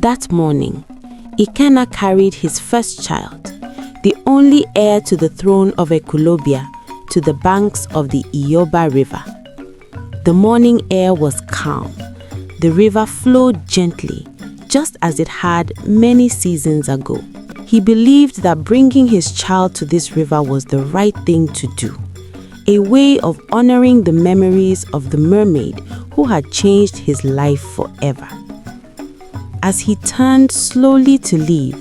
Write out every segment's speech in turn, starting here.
That morning, Ikenna carried his first child, the only heir to the throne of Ekwulobia, to the banks of the Iyioba River. The morning air was calm. The river flowed gently, just as it had many seasons ago. He believed that bringing his child to this river was the right thing to do, a way of honoring the memories of the mermaid who had changed his life forever. As he turned slowly to leave,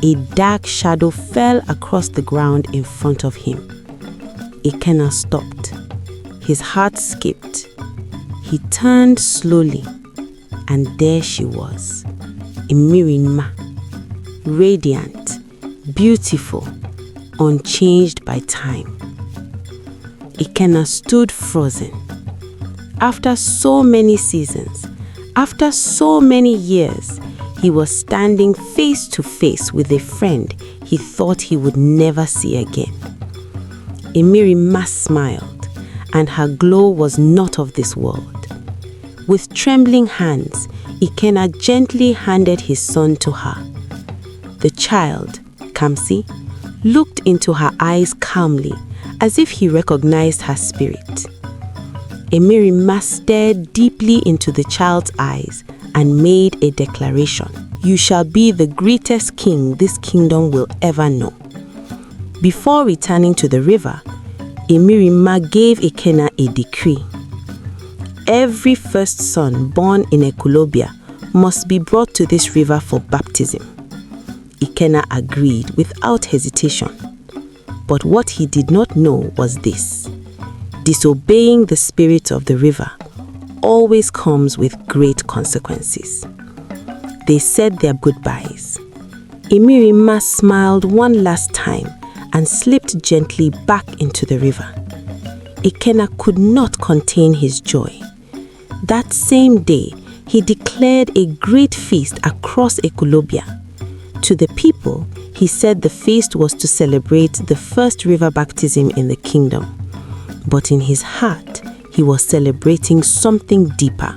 a dark shadow fell across the ground in front of him. Ikenna stopped. His heart skipped. He turned slowly, and there she was, Mmiri Mma, radiant, beautiful, unchanged by time. Ikenna stood frozen. After so many seasons, after so many years, he was standing face to face with a friend he thought he would never see again. Mmiri Mma smiled, and her glow was not of this world. With trembling hands, Ikenna gently handed his son to her. The child, Kamsi, looked into her eyes calmly, as if he recognized her spirit. Mmiri Mma stared deeply into the child's eyes and made a declaration. "You shall be the greatest king this kingdom will ever know." Before returning to the river, Mmiri Mma gave Ikenna a decree. Every first son born in Ekwulobia must be brought to this river for baptism. Ikenna agreed without hesitation. But what he did not know was this: disobeying the spirit of the river always comes with great consequences. They said their goodbyes. Mmiri Mma smiled one last time and slipped gently back into the river. Ikenna could not contain his joy. That same day, he declared a great feast across Ekwulobia. To the people, he said the feast was to celebrate the first river baptism in the kingdom. But in his heart, he was celebrating something deeper: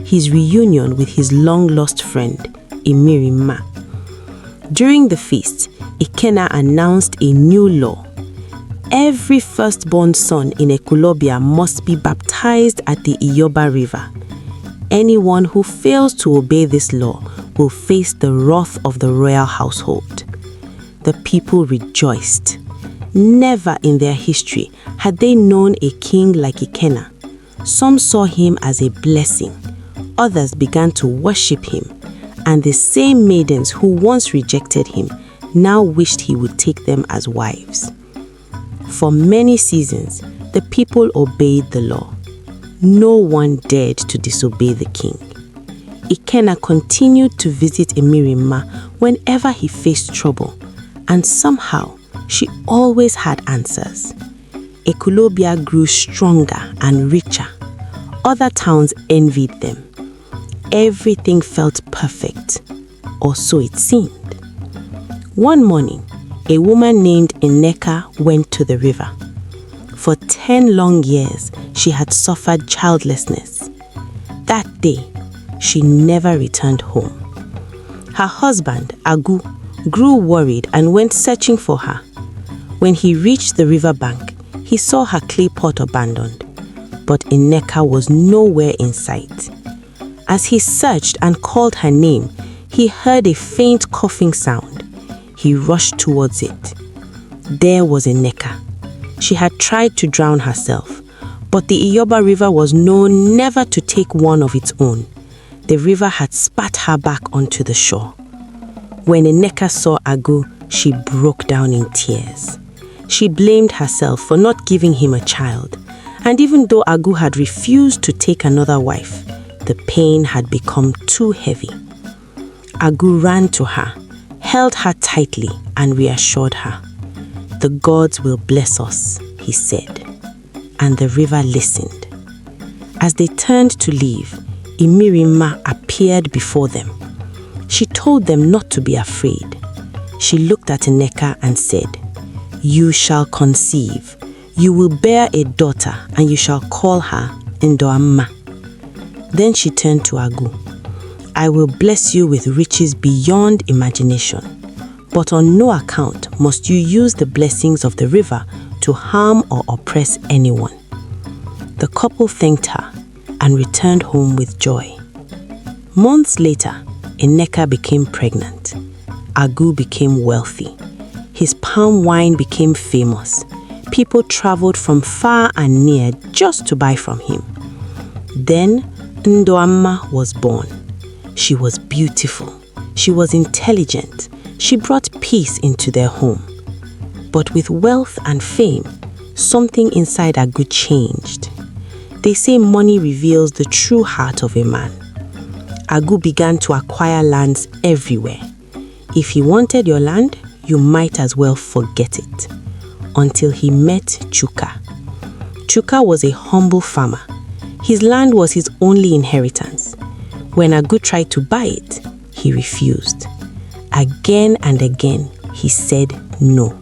his reunion with his long-lost friend, Mmiri Mma. During the feast, Ikenna announced a new law. Every firstborn son in Ekwulobia must be baptized at the Iyioba River. Anyone who fails to obey this law will face the wrath of the royal household. The people rejoiced. Never in their history had they known a king like Ikenna. Some saw him as a blessing. Others began to worship him. And the same maidens who once rejected him now wished he would take them as wives. For many seasons, the people obeyed the law. No one dared to disobey the king. Ikenna continued to visit Mmiri Mma whenever he faced trouble, and somehow she always had answers. Ekwulobia grew stronger and richer. Other towns envied them. Everything felt perfect, or so it seemed. One morning, a woman named Nneka went to the river. For 10 long years, she had suffered childlessness. That day, she never returned home. Her husband, Agu, grew worried and went searching for her. When he reached the riverbank, he saw her clay pot abandoned, but Nneka was nowhere in sight. As he searched and called her name, he heard a faint coughing sound. He rushed towards it. There was Nneka. She had tried to drown herself, but the Iyioba River was known never to take one of its own. The river had spat her back onto the shore. When Nneka saw Agu, she broke down in tears. She blamed herself for not giving him a child, and even though Agu had refused to take another wife, the pain had become too heavy. Agu ran to her, held her tightly, and reassured her. "The gods will bless us," he said, and the river listened. As they turned to leave, Mmiri Mma appeared before them. She told them not to be afraid. She looked at Nneka and said, "You shall conceive. You will bear a daughter, and you shall call her Iyioba Mma." Then she turned to Agu. I will bless you with riches beyond imagination, but on no account must you use the blessings of the river to harm or oppress anyone." The couple thanked her and returned home with joy. Months later, Nneka became pregnant. Agu became wealthy. His palm wine became famous. People traveled from far and near just to buy from him. Then Mma was born. She was beautiful. She was intelligent. She brought peace into their home. But with wealth and fame, something inside Agu changed. They say money reveals the true heart of a man. Agu began to acquire lands everywhere. If he wanted your land, you might as well forget it. Until he met Chuka. Chuka was a humble farmer. His land was his only inheritance. When Agu tried to buy it, he refused. Again and again, he said no.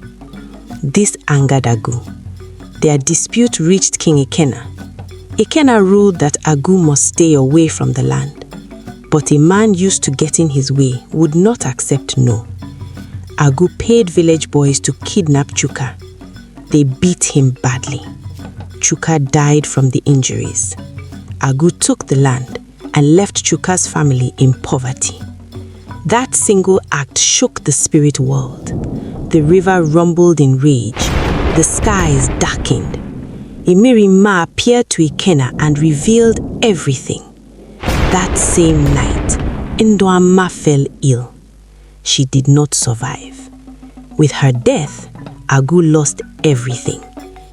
This angered Agu. Their dispute reached King Ikenna. Ikenna ruled that Agu must stay away from the land. But a man used to getting his way would not accept no. Agu paid village boys to kidnap Chuka. They beat him badly. Chuka died from the injuries. Agu took the land and left Chuka's family in poverty. That single act shook the spirit world. The river rumbled in rage. The skies darkened. Mmiri Mma appeared to Ikenna and revealed everything. That same night, Mma fell ill. She did not survive. With her death, Agu lost everything.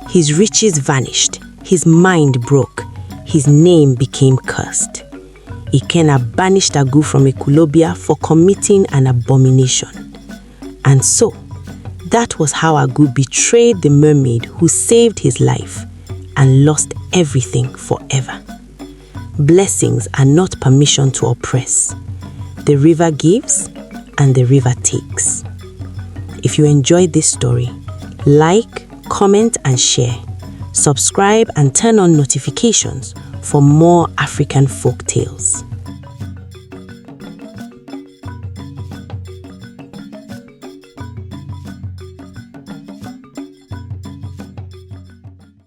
His riches vanished. His mind broke. His name became cursed. Ikenna banished Agu from Ekwulobia for committing an abomination. And so, that was how Agu betrayed the mermaid who saved his life and lost everything forever. Blessings are not permission to oppress. The river gives and the river takes. If you enjoyed this story, like, comment and share. Subscribe and turn on notifications for more African folk tales.